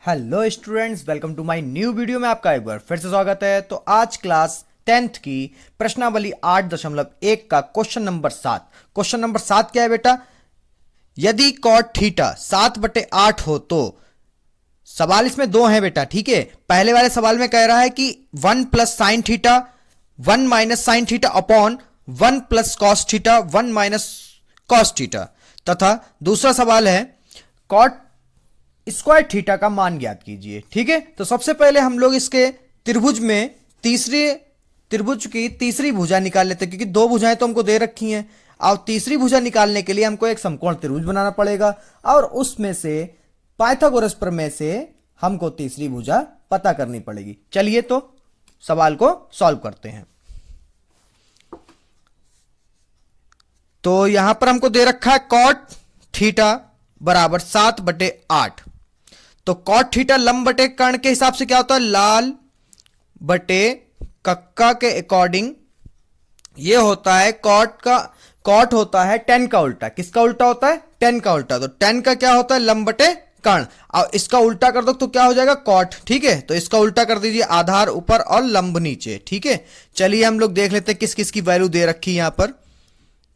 Hello students, welcome to my new video में आपका एक बार फिर से स्वागत है। तो आज क्लास 10th की प्रश्नावली 8.1 का क्वेश्चन नंबर 7। क्वेश्चन नंबर 7 क्या है बेटा? यदि कॉट थीटा 7/8 हो तो सवाल इसमें दो हैं बेटा, ठीक है। पहले वाले सवाल में कह रहा है कि 1 plus sine theta 1 minus sine theta upon 1 plus cos theta 1 minus cos theta, तथा दूसरा सवाल है कॉट स्क्वायर थीटा का मान ज्ञात कीजिए, ठीक है। तो सबसे पहले हम लोग इसके त्रिभुज में त्रिभुज की तीसरी भुजा निकाल लेते हैं, क्योंकि दो भुजाएं तो हमको दे रखी हैं। और तीसरी भुजा निकालने के लिए हमको एक समकोण त्रिभुज बनाना पड़ेगा और उसमें से पाइथागोरस प्रमेय से हमको तीसरी भुजा पता करनी पड़ेगी। चलिए तो सवाल को सॉल्व करते हैं। तो यहां पर हमको दे रखा है कॉट थीटा बराबर 7/8। तो कॉट थीटा लंब बटे कर्ण के हिसाब से क्या होता है? लाल बटे कक्का के अकॉर्डिंग ये होता है कॉट होता है tan का उल्टा। किसका उल्टा होता है? tan का उल्टा। तो tan का क्या होता है? लंब बटे कर्ण। और इसका उल्टा कर दो तो क्या हो जाएगा? कॉट, ठीक है। तो इसका उल्टा कर दीजिए, आधार ऊपर और लंब नीचे, ठीक है। चलिए हम लोग देख लेते हैं किस किस की वैल्यू दे रखी है यहां पर।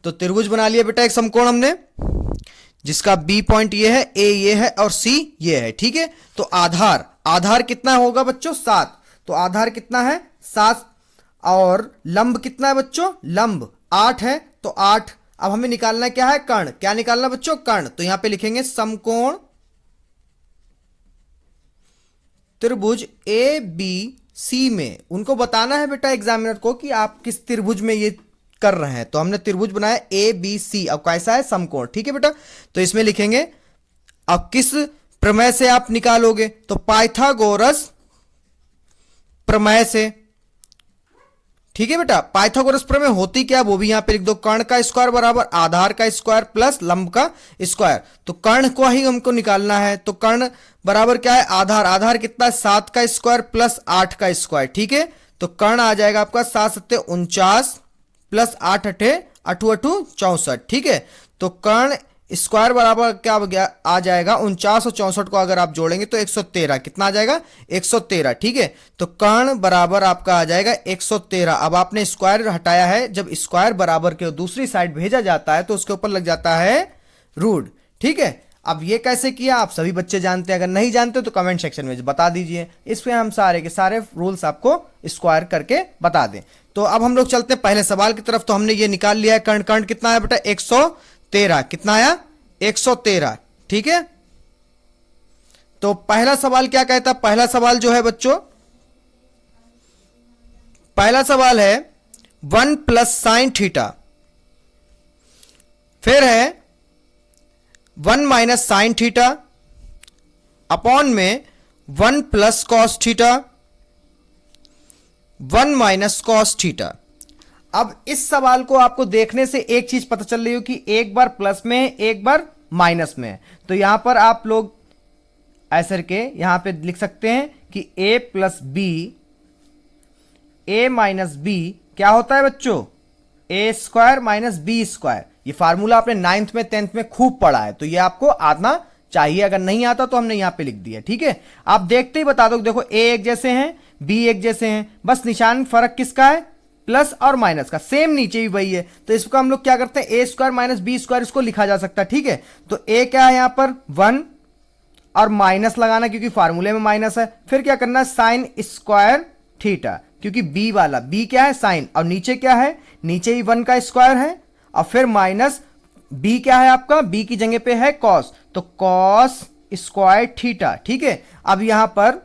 तो त्रिभुज बना लिया बेटा एक समकोण हमने, जिसका बी पॉइंट ये है, ए ये है और सी ये है, ठीक है। तो आधार कितना होगा बच्चों? 7। तो आधार कितना है? 7। और लंब कितना है बच्चों? लंब 8 है। तो 8। अब हमें निकालना क्या है? कर्ण। क्या निकालना बच्चों? कर्ण। तो यहां पे लिखेंगे समकोण त्रिभुज ए बी सी में। उनको बताना है बेटा एग्जामिनर को कि आप किस त्रिभुज में ये कर रहे हैं। तो हमने त्रिभुज बनाया ए बी सी। अब कैसा है? समकोण, ठीक है बेटा। तो इसमें लिखेंगे अब किस प्रमेय से आप निकालोगे? तो पाइथागोरस प्रमेय से, ठीक है बेटा। पाइथागोरस प्रमेय होती क्या वो भी यहां पे लिख दो। कर्ण का स्क्वायर बराबर आधार का स्क्वायर प्लस लंब का स्क्वायर। तो कर्ण को ही हमको निकालना है। तो कर्ण बराबर क्या है? आधार कितना है? 7 का स्क्वायर प्लस 8 का स्क्वायर, ठीक है। तो कर्ण आ जाएगा आपका 7 7 49 प्लस 8 8 8 8 64, ठीक है। तो कर्ण स्क्वायर बराबर क्या आ जाएगा? 49 और 64 को अगर आप जोड़ेंगे तो 113। कितना आ जाएगा? 113, ठीक है। तो कर्ण बराबर आपका आ जाएगा 113। अब आपने स्क्वायर हटाया है। जब स्क्वायर बराबर के दूसरी साइड भेजा जाता है तो उसके ऊपर लग जाता है रूट, ठीक है। अब ये कैसे किया आप सभी बच्चे जानते हैं। अगर नहीं जानते तो कमेंट सेक्शन में बता दीजिए। इसमें हम सारे के सारे रूल्स आपको स्क्वायर करके बता दें। तो अब हम लोग चलते हैं पहले सवाल की तरफ। तो हमने ये निकाल लिया है कर्ण कितना है बेटा? 113। कितना आया? 113, ठीक है। तो पहला सवाल क्या कहता है? पहला सवाल जो है बच्चों, पहला सवाल है 1 प्लस साइन थीटा, फिर है 1 माइनस साइन थीटा अपॉन में 1 plus cos theta 1 minus cos theta. अब इस सवाल को आपको देखने से एक चीज पता चल रही हो कि एक बार प्लस में है, एक बार माइनस में है। तो यहां पर आप लोग ऐसे करके यहां पे लिख सकते हैं कि a plus B, A minus B क्या होता है बच्चों? A square minus B square. ये फार्मूला आपने 9th में 10th में खूब पढ़ा है, तो ये आपको आना चाहिए। अगर नहीं आता तो हमने यहां पे लिख दिया, ठीक है। आप देखते ही बता दो, देखो a एक जैसे हैं, b एक जैसे हैं, बस निशान फर्क किसका है? प्लस और माइनस का। सेम नीचे भी वही है। तो इसको हम लोग क्या करते हैं? ए स्क्वायर माइनस बी स्क्वायर इसको लिखा जा सकता है, ठीक है। तो ए क्या है यहां पर? 1 और माइनस लगाना क्योंकि फार्मूले में माइनस है। फिर क्या करना है? साइन स्क्वायर थीटा, क्योंकि बी वाला बी क्या है? साइन। और नीचे क्या है? नीचे ही 1 का स्क्वायर है और फिर माइनस बी क्या है आपका? बी की जगह पे है कॉस। तो कॉस स्क्वायर थीटा, ठीक है। अब यहां पर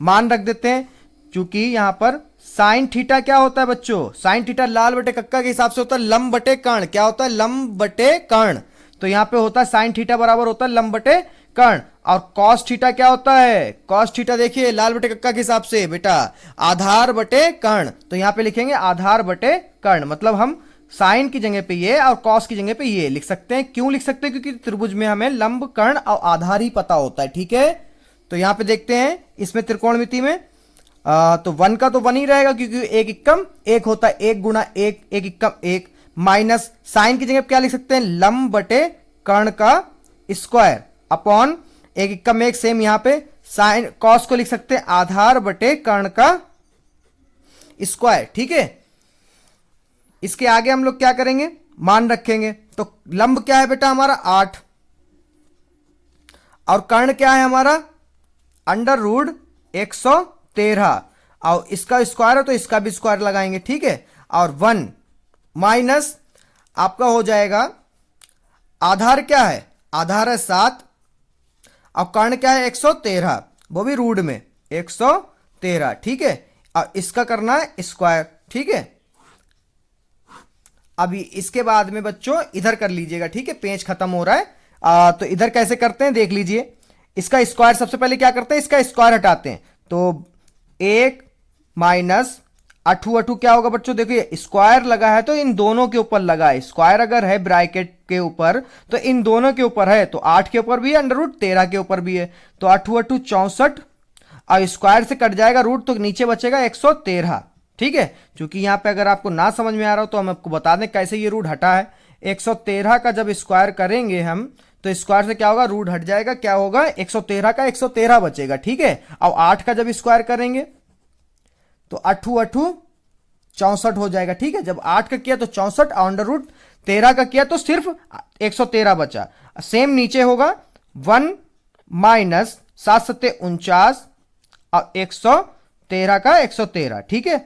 मान रख देते हैं, क्योंकि यहां पर साइन थीटा क्या होता है बच्चों? साइन थीटा लाल बटे कक्का के हिसाब से होता है लंब बटे कर्ण। क्या होता है? लंब बटे कर्ण। तो यहां पे होता है साइन थीटा बराबर होता है लंब बटे कर्ण। और कॉस थीटा क्या होता है? कॉस थीटा देखिए लाल बटे कक्का के हिसाब से बेटा आधार बटे कर्ण। तो यहां पे लिखेंगे आधार बटे कर्ण। मतलब हम साइन की जगह पे ये और कॉस की जगह पे ये लिख सकते हैं। क्यों लिख सकते हैं? क्योंकि त्रिभुज में हमें लंब कर्ण और आधार ही पता होता है, ठीक है। तो यहां पे देखते हैं इसमें त्रिकोणमिति में तो 1 का तो 1 ही रहेगा, क्योंकि एक इक्कम एक होता है, 1 गुना 1 एक इक्कम 1, माइनस साइन की जगह क्या लिख सकते हैं? लंब बटे कर्ण का स्क्वायर अपॉन एक इक्का में एक, सेम यहां पे साइन कॉस को लिख सकते हैं आधार बटे कर्ण का स्क्वायर। ठीक है, इसके आगे हम लोग क्या करेंगे, मान रखेंगे। तो लंब क्या है बेटा हमारा 8, और कर्ण क्या है हमारा अंडर रूट 113, और इसका स्क्वायर है तो इसका भी स्क्वायर लगाएंगे। ठीक है, और 1 माइनस आपका हो जाएगा, आधार क्या है, आधार है 7, और कर्ण क्या है 113, वो भी रूट में 113। ठीक है, और इसका करना है स्क्वायर। ठीक है, अभी इसके बाद में बच्चों इधर कर लीजिएगा। ठीक है, पेज खत्म हो रहा है। तो इधर कैसे करते हैं देख लीजिए। इसका स्क्वायर सबसे पहले क्या करते हैं, इसका स्क्वायर हटाते हैं। तो 1 माइनस अठू अठू क्या होगा बच्चों, देखिए स्क्वायर लगा है तो इन दोनों के ऊपर लगा है। स्क्वायर अगर है ब्रैकेट के ऊपर तो इन दोनों के ऊपर है, तो 8 के ऊपर भी है, अंडर रूट 13 के ऊपर भी है। तो अठू अठू 64, और स्क्वायर से कट जाएगा रूट, तो नीचे बचेगा 113। ठीक है, क्योंकि यहां पे अगर आपको ना समझ में आ रहा हो तो हम आपको बता दें कैसे ये रूट हटा है। 113 का जब स्क्वायर करेंगे हम, तो स्क्वायर से क्या होगा, रूट हट जाएगा, क्या होगा 113 का 113 बचेगा। ठीक है, और 8 का जब स्क्वायर करेंगे तो अठू अठू 64 हो जाएगा। ठीक है, जब 8 का किया तो 64, और अंडर रूट 13 का किया तो सिर्फ 113 बचा। सेम नीचे होगा 1 माइनस 7 सत्ते 49, और 113 का 113। ठीक है,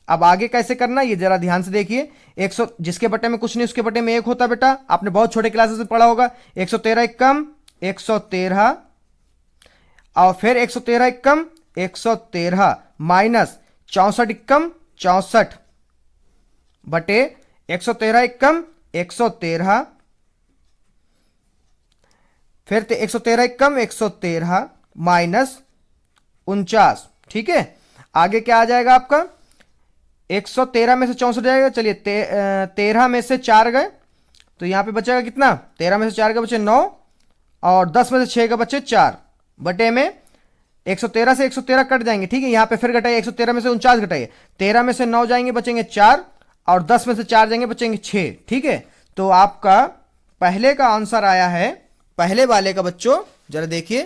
अब आगे कैसे करना ये जरा ध्यान से देखिए। 100 जिसके बटे में कुछ नहीं उसके बटे में 1 होता बेटा, आपने बहुत छोटे क्लासेस में पढ़ा होगा। 113 एकम 113, और फिर 113 एकम 113 माइनस 64 एकम 64 बटे 113 एकम 113, फिर 113 एकम 113 माइनस 49। ठीक है, आगे क्या आ जाएगा आपका, 113 में से 64 जाएगा। चलिए 13 में से 4 गए तो यहां पे बचेगा कितना, 13 में से 4 के बचे 9, और 10 में से 6 के बचे 4, बटे में 113 से 113 कट जाएंगे। ठीक है, यहां पे फिर घटाइए, 113 में से 49 घटाइए, 13 में से 9 जाएंगे बचेंगे 4, और 10 में से 4 जाएंगे बचेंगे 6। ठीक है, तो आपका पहले का आंसर आया है, पहले वाले का बच्चों जरा देखिए,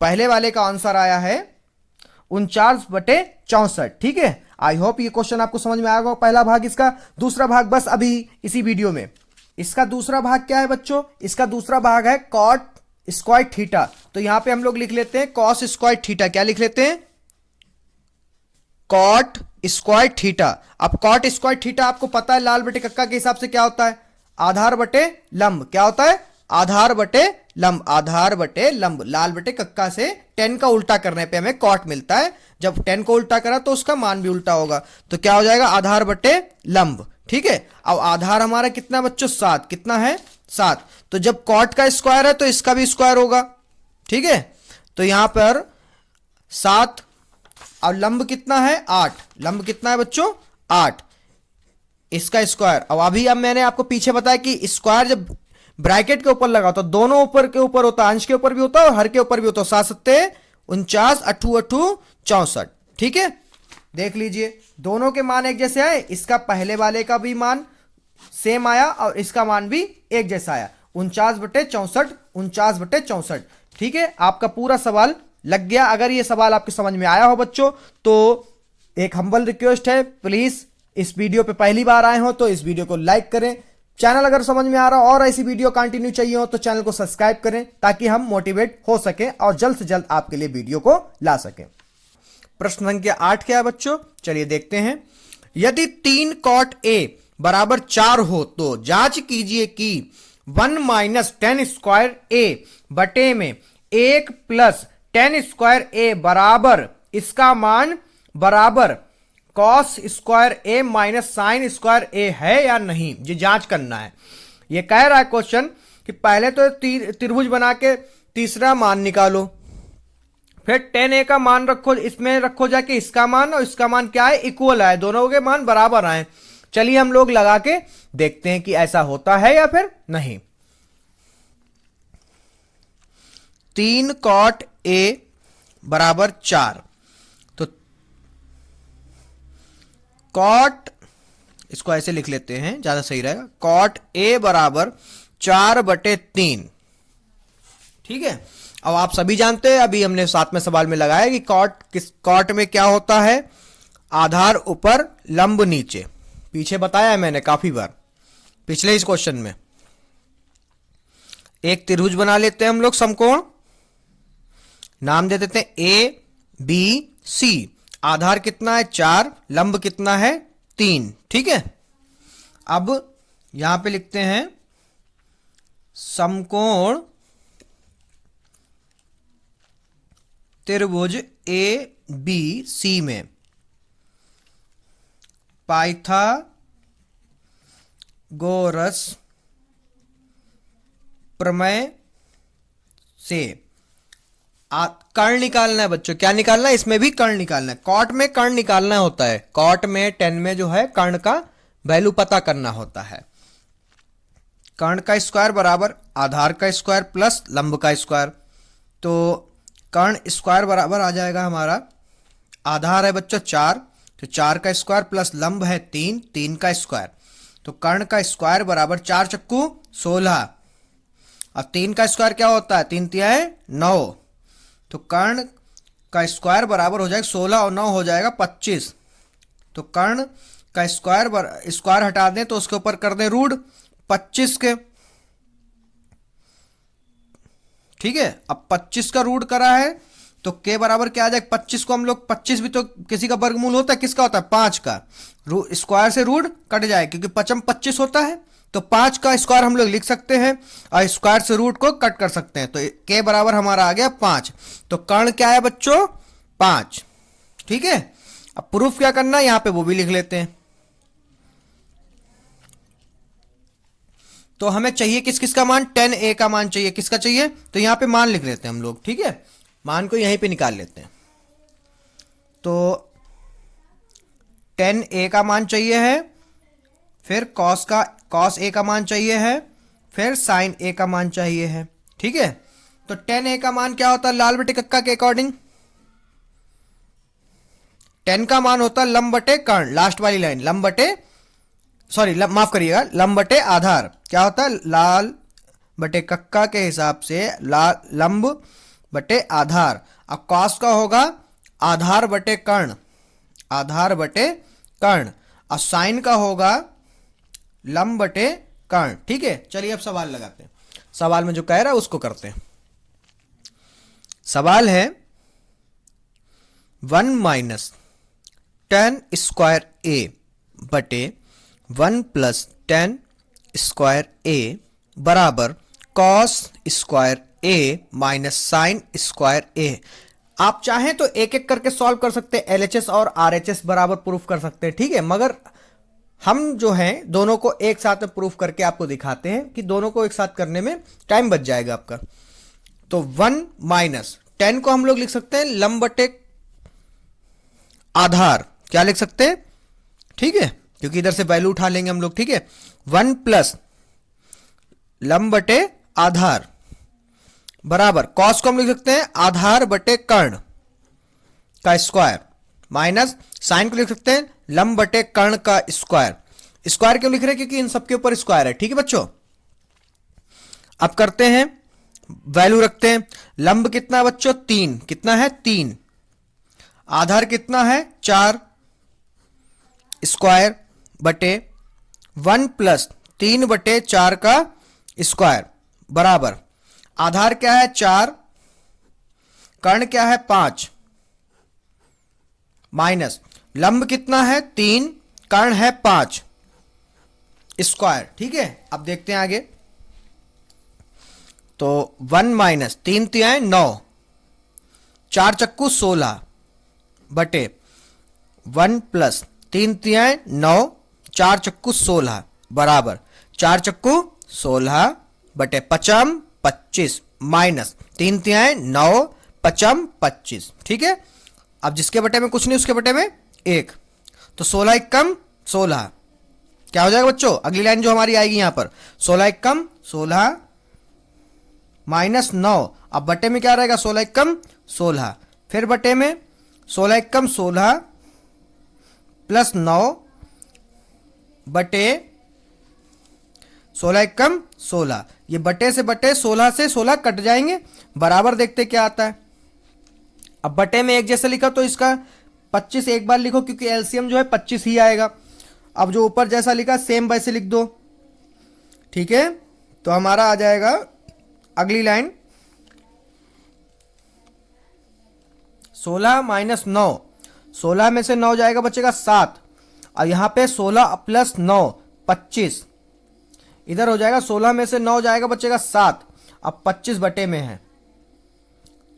पहले वाले का आंसर आया है 49/64। ठीक है, आई होप ये क्वेश्चन आपको समझ में आएगा, पहला भाग इसका। दूसरा भाग बस अभी इसी वीडियो में। इसका दूसरा भाग क्या है बच्चों, इसका दूसरा भाग है कॉट स्क्वायर थीटा। तो यहां पे हम लोग लिख लेते हैं कॉस स्क्वायर थीटा। क्या लिख लेते हैं, कॉट स्क्वायर थीटा। अब कॉट स्क्वायर थीटा आपको पता है लाल बटे कक्का के हिसाब से क्या होता है, आधार बटे लंब। क्या होता है, आधार बटे लंब, आधार बटे लंब। लाल बटे कक्का से 10 का उल्टा करने पे हमें कॉट मिलता है, जब 10 को उल्टा करा तो उसका मान भी उल्टा होगा, तो क्या हो जाएगा आधार बटे लंब। ठीक है, अब आधार हमारा कितना बच्चों 7, कितना है 7, तो जब कॉट का स्क्वायर है तो इसका भी स्क्वायर होगा। ठीक है, तो यहां पर 7, और लंब कितना है 8, लंब कितना है बच्चों 8, इसका स्क्वायर। अब मैंने आपको पीछे बताया कि स्क्वायर जब ब्रैकेट के ऊपर लगा तो दोनों ऊपर के ऊपर होता है, अंश के ऊपर भी होता है और हर के ऊपर भी होता है। 7 सत्ते 49, अठू अठू 64। ठीक है, देख लीजिए दोनों के मान एक जैसे आए, इसका पहले वाले का भी मान सेम आया और इसका मान भी एक जैसा आया, 49/64, 49/64। ठीक है, आपका पूरा सवाल लग गया। अगर ये सवाल आपके समझ में आया हो बच्चों तो एक हम्बल रिक्वेस्ट है, प्लीज इस वीडियो पे पहली बार आए हो तो इस वीडियो को लाइक करें। चैनल अगर समझ में आ रहा हो और ऐसी वीडियो कंटिन्यू चाहिए हो तो चैनल को सब्सक्राइब करें, ताकि हम मोटिवेट हो सके और जल्द से जल्द आपके लिए वीडियो को ला सकें। प्रश्न संख्या 8 क्या है बच्चों, चलिए देखते हैं। यदि 3 कॉट ए बराबर 4 हो तो जांच कीजिए कि 1 माइनस 10 स्क्वायर ए बटे में 1 प्लस 10 स्क्वायर ए बराबर, इसका मान बराबर कॉस स्क्वायर ए माइनस साइन स्क्वायर ए है या नहीं, ये जांच करना है। ये कह रहा है क्वेश्चन कि पहले तो त्रिभुज बना के तीसरा मान निकालो, फिर 10a का मान रखो, इसमें रखो जाके इसका मान, और इसका मान क्या है इक्वल आए, दोनों के मान बराबर आए। चलिए हम लोग लगा के देखते हैं कि ऐसा होता है या फिर नहीं। 3 कॉट ए बराबर 4, तो कॉट, इसको ऐसे लिख लेते हैं ज्यादा सही रहेगा, कॉट ए बराबर 4/3। ठीक है, अब आप सभी जानते हैं, अभी हमने साथ में सवाल में लगाया कि कॉट में क्या होता है, आधार ऊपर लंब नीचे। पीछे बताया है मैंने काफी बार, पिछले इस क्वेश्चन में। एक त्रिभुज बना लेते हैं हम लोग, समकोण, नाम दे देते हैं ए बी सी। आधार कितना है 4, लंब कितना है 3, ठीक है। अब यहां पे लिखते हैं समकोण त्रिभुज ए बी सी में पाइथागोरस प्रमेय से कर्ण निकालना है बच्चों। क्या निकालना है? इसमें भी कर्ण निकालना है। कॉट में कर्ण निकालना होता है, कॉट में 10 में जो है कर्ण का वैल्यू पता करना होता है। कर्ण का स्क्वायर बराबर आधार का स्क्वायर प्लस लंब का स्क्वायर। तो कर्ण स्क्वायर बराबर आ जाएगा हमारा, आधार है बच्चों 4, तो 4 का स्क्वायर प्लस लंब है 3, 3 का स्क्वायर। तो कर्ण का स्क्वायर बराबर 4 चक्कू 16। अब 3 का स्क्वायर क्या होता है? 3 तिहाई 9। तो कर्ण का स्क्वायर बराबर हो जाएगा 16 और 9 हो जाएगा 25। तो कर्ण का स्क्वायर हटा दें तो उसके ऊपर कर दें रूट 25 के, ठीक है। अब 25 का रूट करा है तो के बराबर क्या आ जाएगा? 25 को हम लोग, 25 भी तो किसी का वर्गमूल होता है, किसका होता है? 5 का। स्क्वायर से रूट कट जाए क्योंकि 5 25 होता है, तो 5 का स्क्वायर हम लोग लिख सकते हैं और स्क्वायर से रूट को कट कर सकते हैं। तो के बराबर हमारा आ गया 5। तो कर्ण क्या है बच्चों? 5, ठीक है। अब प्रूफ क्या करना है, यहां पे वो भी लिख लेते हैं। तो हमें चाहिए किस किस का मान? 10a का मान चाहिए। किसका चाहिए? तो यहां पे मान लिख लेते हैं हम लोग, ठीक है। मान को यहीं पे निकाल लेते हैं। तो 10a का मान चाहिए है, फिर cos a का मान चाहिए है, फिर sin a का मान चाहिए है, ठीक है। तो 10a का मान क्या होता है लाल बटे कक्का के अकॉर्डिंग? 10 का मान होता है लंब बटे कर्ण, लास्ट वाली लाइन, लंब बटे, सॉरी माफ करिएगा, लंब बटे आधार। क्या होता है? लाल बटे कक्का के हिसाब से लंब बटे आधार। अब cos का होगा आधार बटे कर्ण, आधार बटे कर्ण। और साइन का होगा लंब बटे कर्ण, ठीक है। चलिए अब सवाल लगाते हैं। सवाल में जो कह रहा है उसको करते हैं। सवाल है 1 माइनस 10 स्क्वायर ए बटे 1 प्लस 10 स्क्वायर ए बराबर कॉस स्क्वायर ए माइनस साइन स्क्वायर ए। आप चाहें तो एक एक करके सॉल्व कर सकते हैं, एलएचएस और आरएचएस बराबर प्रूफ कर सकते हैं, ठीक है। मगर हम जो हैं दोनों को एक साथ में प्रूफ करके आपको दिखाते हैं कि दोनों को एक साथ करने में टाइम बच जाएगा आपका। तो 1 माइनस 10 को हम लोग लिख सकते हैं लंब बटे आधार, क्या लिख सकते हैं, ठीक है, क्योंकि इधर से वैल्यू उठा लेंगे हम लोग, ठीक है। 1 प्लस लंब बटे आधार बराबर कॉस को हम लिख सकते हैं आधार बटे कर्ण का स्क्वायर, माइनस साइन को लिख सकते हैं लंब बटे कर्ण का स्क्वायर। स्क्वायर क्यों लिख रहे हैं? क्योंकि इन सबके ऊपर स्क्वायर है, ठीक है बच्चों। अब करते हैं, वैल्यू रखते हैं। लंब कितना है बच्चों? 3। कितना है? 3। आधार कितना है? 4 स्क्वायर बटे 1 प्लस 3 बटे 4 का स्क्वायर बराबर आधार क्या है? 4, कर्ण क्या है? 5, माइनस लंब कितना है? 3, कर्ण है 5 स्क्वायर, ठीक है। अब देखते हैं आगे। तो 1 माइनस 3 तिहाई 9, 4 चक्कू 16 बटे 1 प्लस 3 तिहाई 9, 4 चक्कू 16 बराबर 4 चक्कू 16 बटे 5 25 माइनस 3 तिहाई 9, 5 25, ठीक है। अब जिसके बटे में कुछ नहीं उसके बटे में 1, तो 16 एकम 16 क्या हो जाएगा बच्चों? अगली लाइन जो हमारी आएगी यहां पर 16 एकम 16 माइनस 9। अब बटे में क्या रहेगा? 16 एकम 16, फिर बटे में 16 एकम 16 प्लस 9 बटे 16 एकम 16, ये बटे से बटे 16 से 16 कट जाएंगे, बराबर देखते क्या आता है। अब बटे में एक जैसे लिखा तो इसका 25 एक बार लिखो क्योंकि एलसीएम जो है 25 ही आएगा। अब जो ऊपर जैसा लिखा सेम वैसे लिख दो, ठीक है। तो हमारा आ जाएगा अगली लाइन 16 माइनस 9, 16 में से 9 जाएगा बचेगा 7, और यहां पे 16 प्लस 9 25, इधर हो जाएगा 16 में से 9 जाएगा बचेगा 7, अब 25 बटे में है।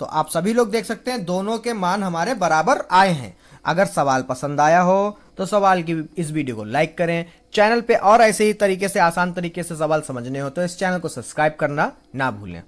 तो आप सभी लोग देख सकते हैं दोनों के मान हमारे बराबर आए हैं। अगर सवाल पसंद आया हो तो सवाल की इस वीडियो को लाइक करें। चैनल पे और ऐसे ही तरीके से आसान तरीके से सवाल समझने हो तो इस चैनल को सब्सक्राइब करना ना भूलें।